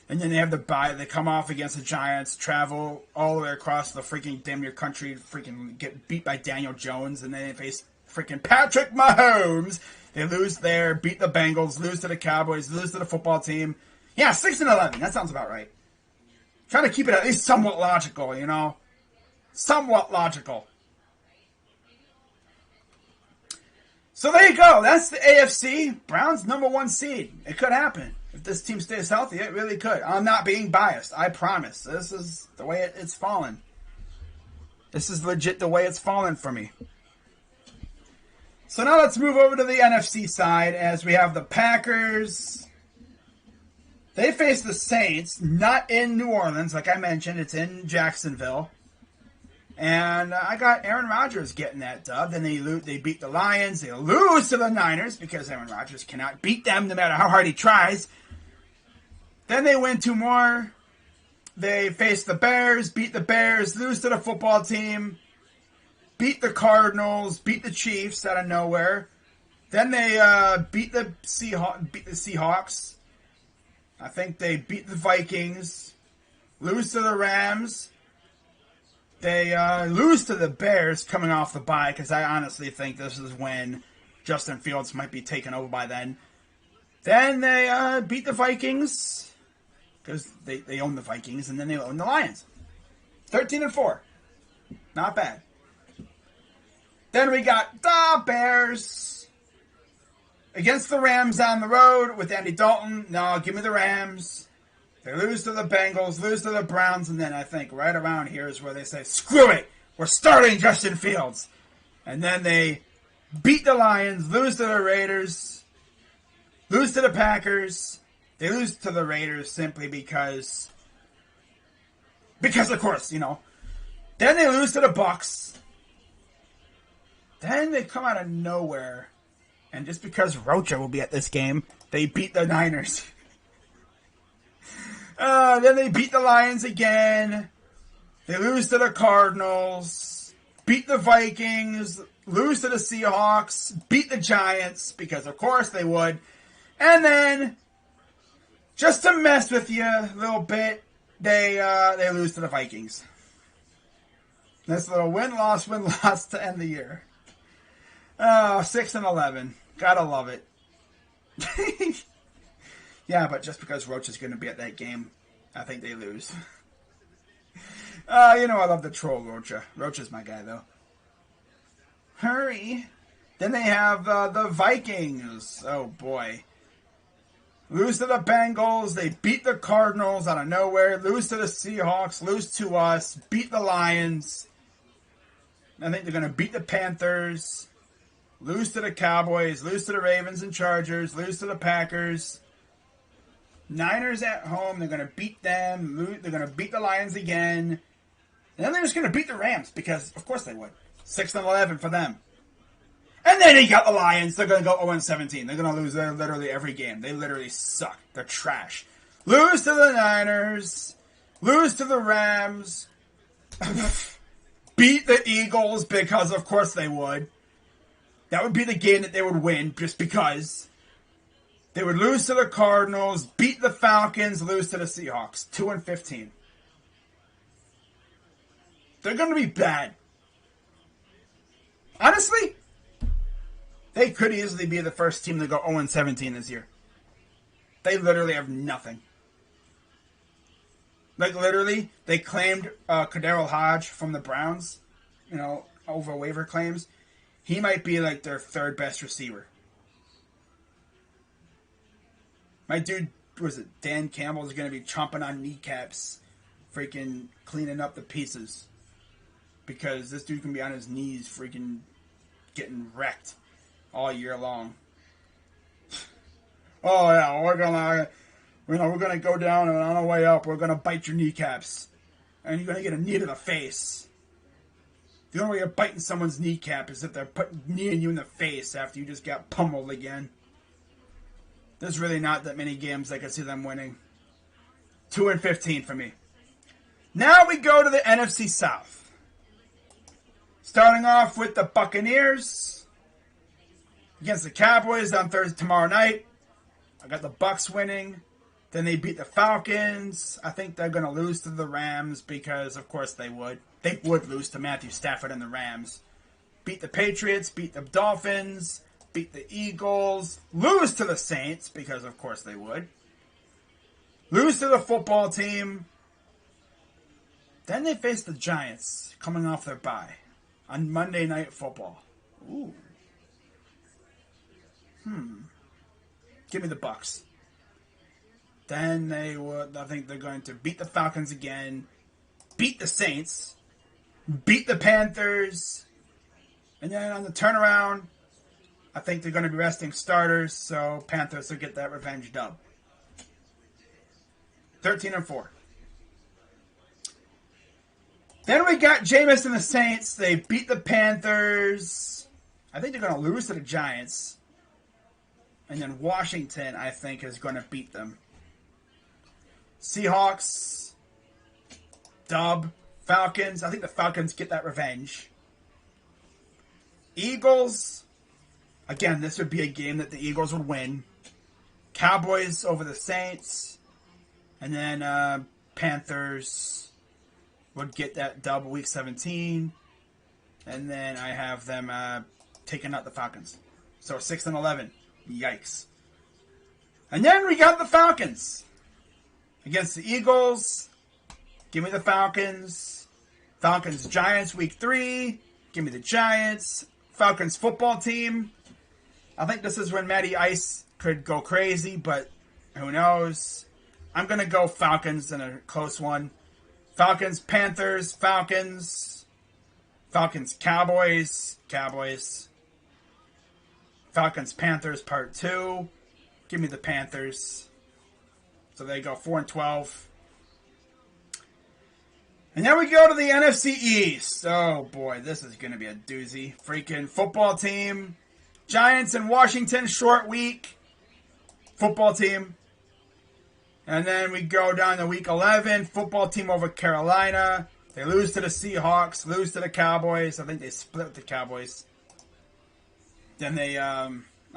And then they have the bye. They come off against the Giants, travel all the way across the freaking damn near country, freaking get beat by Daniel Jones, and then they face freaking Patrick Mahomes. They lose there, beat the Bengals, lose to the Cowboys, lose to the football team. Yeah, 6-11. That sounds about right. Trying to keep it at least somewhat logical, Somewhat logical. So there you go. That's the AFC. Browns #1 seed. It could happen. If this team stays healthy, it really could. I'm not being biased. I promise. This is the way it's fallen. This is legit the way it's fallen for me. So now let's move over to the NFC side as we have the Packers. They face the Saints, not in New Orleans, like I mentioned. It's in Jacksonville. And I got Aaron Rodgers getting that dub. Then they beat the Lions. They lose to the Niners because Aaron Rodgers cannot beat them no matter how hard he tries. Then they win 2 more. They face the Bears, beat the Bears, lose to the football team, beat the Cardinals, beat the Chiefs out of nowhere. Then they beat the Seahawks. I think they beat the Vikings, lose to the Rams. They lose to the Bears coming off the bye, because I honestly think this is when Justin Fields might be taken over by then. Then they beat the Vikings, because they own the Vikings, and then they own the Lions. 13-4. Not bad. Then we got the Bears against the Rams on the road with Andy Dalton. No, give me the Rams. They lose to the Bengals, lose to the Browns, and then I think right around here is where they say, screw it, we're starting Justin Fields. And then they beat the Lions, lose to the Raiders, lose to the Packers. They lose to the Raiders simply because of course, Then they lose to the Bucs. Then they come out of nowhere, and just because Rocha will be at this game, they beat the Niners. Then they beat the Lions again. They lose to the Cardinals. Beat the Vikings. Lose to the Seahawks. Beat the Giants, because of course they would. And then, just to mess with you a little bit, they lose to the Vikings. This little win-loss to end the year. 6-11. Gotta love it. Yeah, but just because Roach is going to be at that game, I think they lose. I love the troll Rocha. Rocha's my guy, though. Hurry. Then they have the Vikings. Oh, boy. Lose to the Bengals. They beat the Cardinals out of nowhere. Lose to the Seahawks. Lose to us. Beat the Lions. I think they're going to beat the Panthers. Lose to the Cowboys. Lose to the Ravens and Chargers. Lose to the Packers. Niners at home. They're going to beat them. They're going to beat the Lions again. And then they're just going to beat the Rams because, of course, they would. 6-11 for them. And then you got the Lions. They're going to go 0-17. They're going to lose literally every game. They literally suck. They're trash. Lose to the Niners. Lose to the Rams. Beat the Eagles because, of course, they would. That would be the game that they would win just because. They would lose to the Cardinals, beat the Falcons, lose to the Seahawks. 2-15. They're going to be bad. Honestly, they could easily be the first team to go 0-17 this year. They literally have nothing. Like, literally, they claimed Kadarius Hodge from the Browns, over waiver claims. He might be, like, their third best receiver. My dude, Dan Campbell is going to be chomping on kneecaps, freaking cleaning up the pieces. Because this dude can be on his knees freaking getting wrecked all year long. Oh yeah, we're gonna go down and on our way up, we're gonna bite your kneecaps, and you're gonna get a knee to the face. The only way you're biting someone's kneecap is if they're kneeing you in the face after you just got pummeled again. There's really not that many games I can see them winning. 2-15 for me. Now we go to the NFC South. Starting off with the Buccaneers against the Cowboys on tomorrow night. I got the Bucs winning. Then they beat the Falcons. I think they're going to lose to the Rams because, of course, they would. They would lose to Matthew Stafford and the Rams. Beat the Patriots. Beat the Dolphins. Beat the Eagles. Lose to the Saints because, of course, they would. Lose to the football team. Then they face the Giants coming off their bye on Monday Night Football. Ooh. Give me the Bucs. Then I think they're going to beat the Falcons again, beat the Saints, beat the Panthers, and then on the turnaround, I think they're going to be resting starters, so Panthers will get that revenge dub. 13-4. Then we got Jameis and the Saints. They beat the Panthers. I think they're going to lose to the Giants. And then Washington, I think, is going to beat them. Seahawks, dub. Falcons, I think the Falcons get that revenge. Eagles, again, this would be a game that the Eagles would win. Cowboys over the Saints. And then Panthers would get that dub week 17. And then I have them taking out the Falcons. So 6-11. Yikes. And then we got the Falcons against the Eagles. Give me the Falcons. Falcons Giants week 3. Give me the Giants. Falcons football team. I think this is when Matty Ice could go crazy, but who knows. I'm going to go Falcons in a close one. Falcons Panthers. Falcons. Falcons Cowboys. Cowboys. Falcons Panthers part 2. Give me the Panthers. So they go 4-12. And then we go to the NFC East. Oh boy, this is going to be a doozy. Freaking football team. Giants and Washington, short week. Football team. And then we go down to week 11. Football team over Carolina. They lose to the Seahawks. Lose to the Cowboys. I think they split with the Cowboys. Then they, I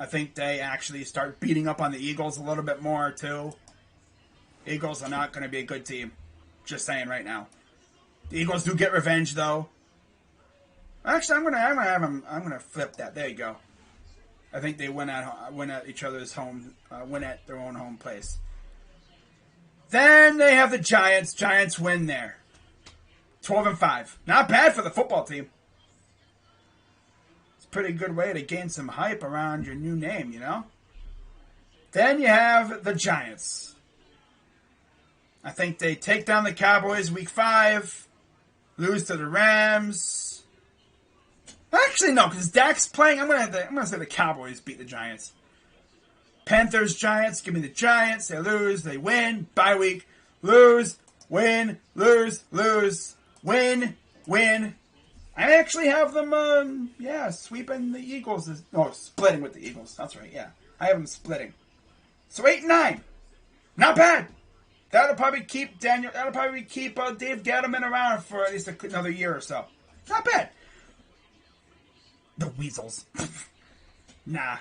think they actually start beating up on the Eagles a little bit more, too. Eagles are not going to be a good team. Just saying right now. The Eagles do get revenge, though. Actually, I'm gonna flip that. There you go. I think they win at each other's home, win at their own home place. Then they have the Giants. Giants win there. 12-5. Not bad for the football team. pretty good way to gain some hype around your new name, you know? Then you have the Giants. I think they take down the Cowboys week 5, lose to the Rams. Actually, no, because Dak's playing. I'm gonna say the Cowboys beat the Giants. Panthers, Giants, give me the Giants. They lose, they win. Bye week, lose, win, lose, lose, win, win. I actually have them, sweeping the Eagles. Splitting with the Eagles. That's right, yeah. I have them splitting. So 8-9. Not bad. That'll probably keep Dave Gettleman around for at least another year or so. Not bad. The Weasels. Nah.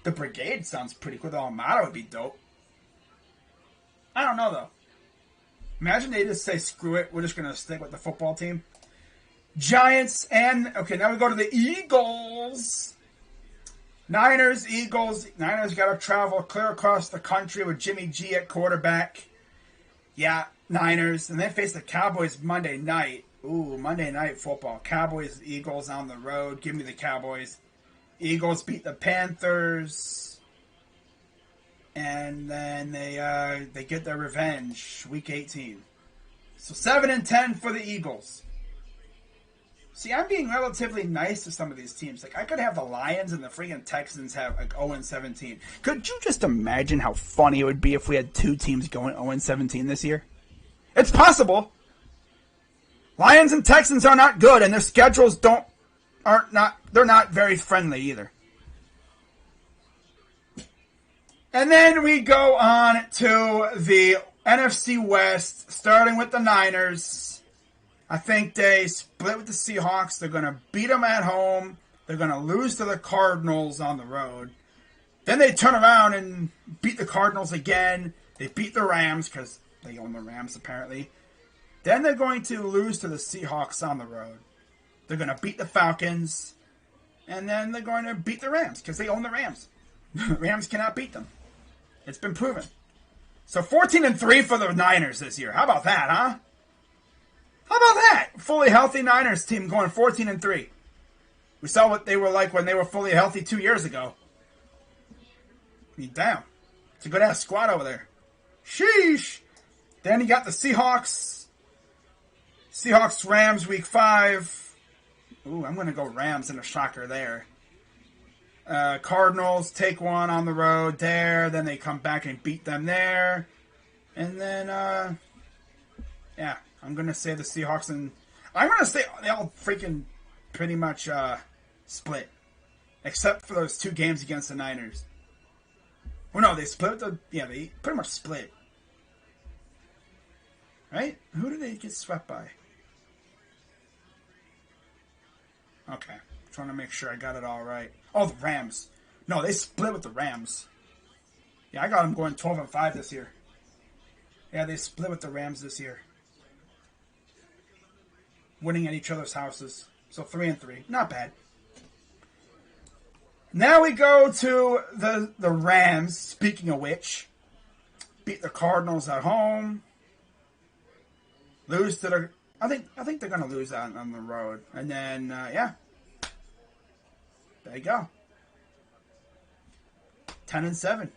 The Brigade sounds pretty cool. The Armada would be dope. I don't know, though. Imagine they just say, screw it, we're just going to stick with the football team. Giants and... Okay, now we go to the Eagles. Niners, Eagles. Niners got to travel clear across the country with Jimmy G at quarterback. Yeah, Niners. And they face the Cowboys Monday night. Ooh, Monday night football. Cowboys, Eagles on the road. Give me the Cowboys. Eagles beat the Panthers. And then they get their revenge week 18. So 7-10 for the Eagles. See, I'm being relatively nice to some of these teams. Like, I could have the Lions and the freaking Texans have like 0-17. Could you just imagine how funny it would be if we had two teams going 0-17 this year? It's possible. Lions and Texans are not good, and their schedules they're not very friendly either. And then we go on to the NFC West, starting with the Niners. I think they split with the Seahawks. They're going to beat them at home. They're going to lose to the Cardinals on the road. Then they turn around and beat the Cardinals again. They beat the Rams because they own the Rams apparently. Then they're going to lose to the Seahawks on the road. They're going to beat the Falcons. And then they're going to beat the Rams because they own the Rams. Rams cannot beat them. It's been proven. So 14-3 for the Niners this year. How about that, huh? How about that? Fully healthy Niners team going 14-3. We saw what they were like when they were fully healthy 2 years ago. I mean, damn. It's a good-ass squad over there. Sheesh. Then you got the Seahawks. Seahawks, Rams, week 5. Ooh, I'm going to go Rams in a shocker there. Cardinals take one on the road there. Then they come back and beat them there. And then, I'm going to say the Seahawks and... I'm going to say they all freaking pretty much split. Except for those 2 games against the Niners. Well, no, they split they pretty much split. Right? Who did they get swept by? Okay. Trying to make sure I got it all right. Oh, the Rams. No, they split with the Rams. Yeah, I got them going 12-5 this year. Yeah, they split with the Rams this year. Winning at each other's houses. So 3-3. Not bad. Now we go to the Rams. Speaking of which, beat the Cardinals at home. Lose to the... I think they're going to lose on the road. And then, there you go. 10-7.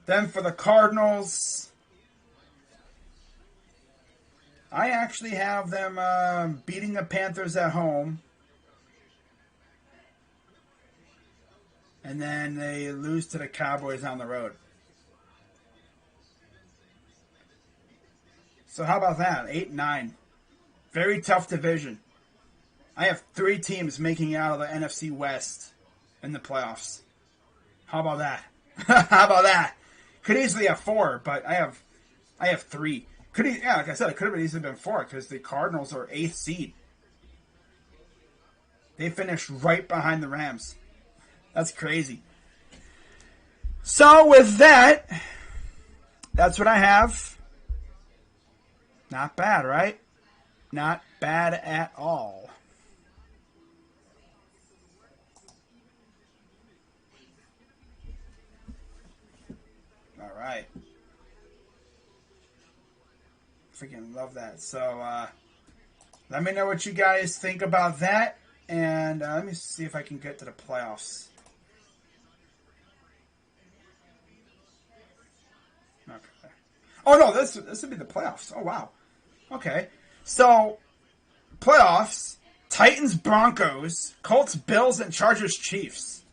Then for the Cardinals, I actually have them beating the Panthers at home. And then they lose to the Cowboys on the road. So how about that? 8-9. Very tough division. I have 3 teams making it out of the NFC West in the playoffs. How about that? How about that? Could easily have 4, but I have 3. Like I said, it could have easily been 4 because the Cardinals are 8th seed. They finished right behind the Rams. That's crazy. So with that, that's what I have. Not bad, right? Not bad at all. All right. Freaking love that. So, Let me know what you guys think about that. And let me see if I can get to the playoffs. Okay. Oh, no, this would be the playoffs. Oh, wow. Okay. So, playoffs, Titans, Broncos, Colts, Bills, and Chargers, Chiefs.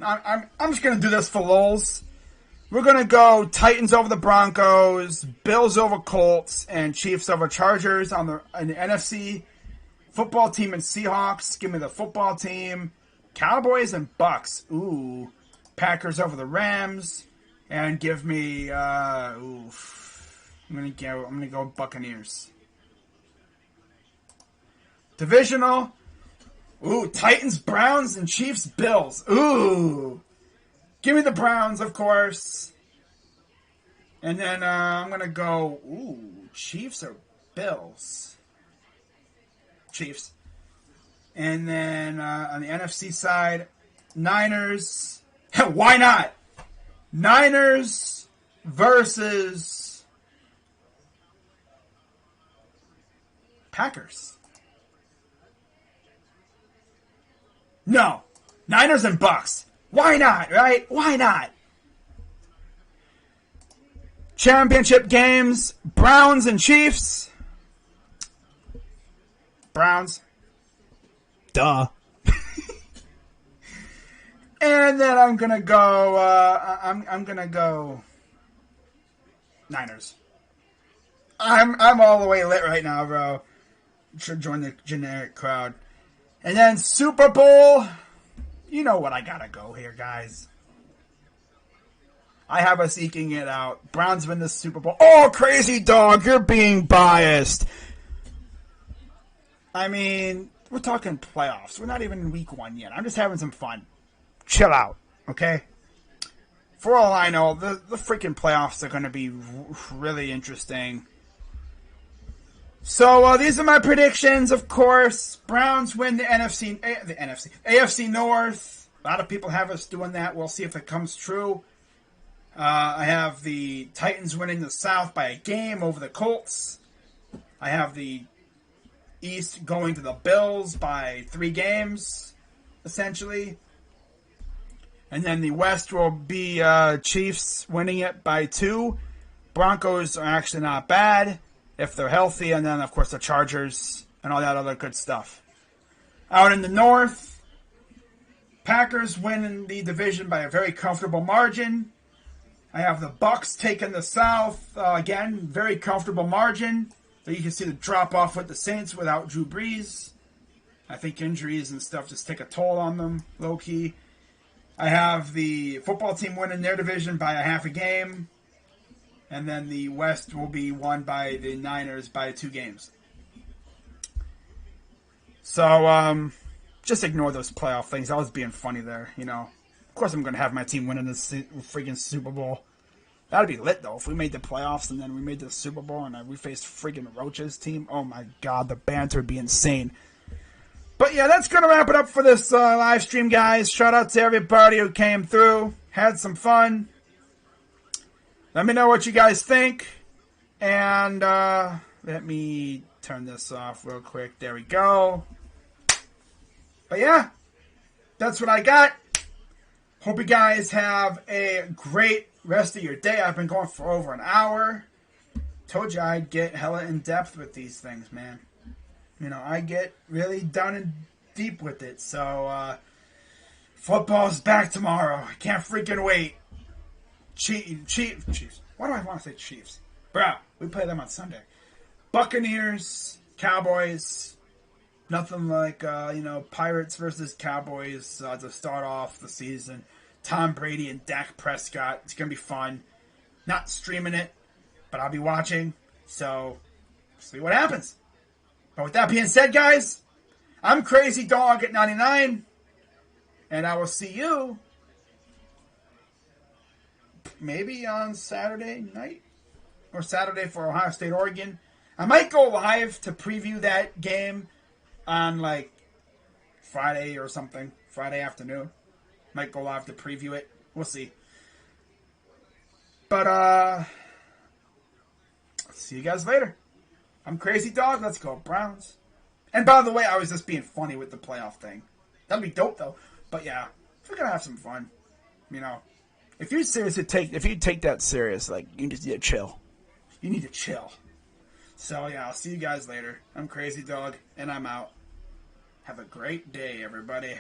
I'm just going to do this for lulz. We're going to go Titans over the Broncos, Bills over Colts, and Chiefs over Chargers on the NFC. Football team and Seahawks. Give me the football team. Cowboys and Bucks. Ooh. Packers over the Rams. And give me, I'm gonna go Buccaneers. Divisional. Ooh, Titans, Browns, and Chiefs, Bills. Ooh. Give me the Browns, of course. And then I'm gonna go, Chiefs or Bills? Chiefs. And then on the NFC side, Niners. Why not? Niners versus Packers. No. Niners and Bucks. Why not, right? Why not? Championship games, Browns and Chiefs. Browns. Duh. And then I'm gonna go. I'm gonna go. Niners. I'm all the way lit right now, bro. Should join the generic crowd. And then Super Bowl. You know what I gotta go here, guys. I have us eking it out. Browns win the Super Bowl. Oh, crazy dog, you're being biased. I mean, we're talking playoffs. We're not even in week 1 yet. I'm just having some fun. Chill out, okay? For all I know, the freaking playoffs are going to be really interesting. So these are my predictions, of course. Browns win the AFC North. A lot of people have us doing that. We'll see if it comes true. I have the Titans winning the South by a game over the Colts. I have the East going to the Bills by 3 games, essentially. And then the West will be Chiefs winning it by 2. Broncos are actually not bad if they're healthy. And then, of course, the Chargers and all that other good stuff. Out in the North, Packers winning the division by a very comfortable margin. I have the Bucks taking the South. Again, very comfortable margin. So you can see the drop-off with the Saints without Drew Brees. I think injuries and stuff just take a toll on them, low-key. I have the football team winning their division by a half a game. And then the West will be won by the Niners by 2 games. So, just ignore those playoff things. I was being funny there, you know. Of course I'm going to have my team winning this freaking Super Bowl. That'd be lit, though, if we made the playoffs and then we made the Super Bowl and we faced freaking Roach's team. Oh, my God, the banter would be insane. But, yeah, that's going to wrap it up for this live stream, guys. Shout out to everybody who came through. Had some fun. Let me know what you guys think. And let me turn this off real quick. There we go. But, yeah, that's what I got. Hope you guys have a great rest of your day. I've been going for over an hour. Told you I'd get hella in depth with these things, man. You know, I get really down and deep with it. So, football's back tomorrow. I can't freaking wait. Chiefs. Why do I want to say Chiefs? Bro, we play them on Sunday. Buccaneers, Cowboys. Nothing like, Pirates versus Cowboys to start off the season. Tom Brady and Dak Prescott. It's going to be fun. Not streaming it, but I'll be watching. So, see what happens. But with that being said, guys, I'm Crazy Dog at 99. And I will see you maybe on Saturday night. Or Saturday for Ohio State, Oregon. I might go live to preview that game on like Friday or something. Friday afternoon. Might go live to preview it. We'll see. But see you guys later. I'm Crazy Dog. Let's go Browns. And by the way, I was just being funny with the playoff thing. That'd be dope though. But yeah, we're gonna have some fun. You know, If you take that serious, like, you just need to chill. you need to chill. So yeah, I'll see you guys later. I'm Crazy Dog, and I'm out. Have a great day, everybody.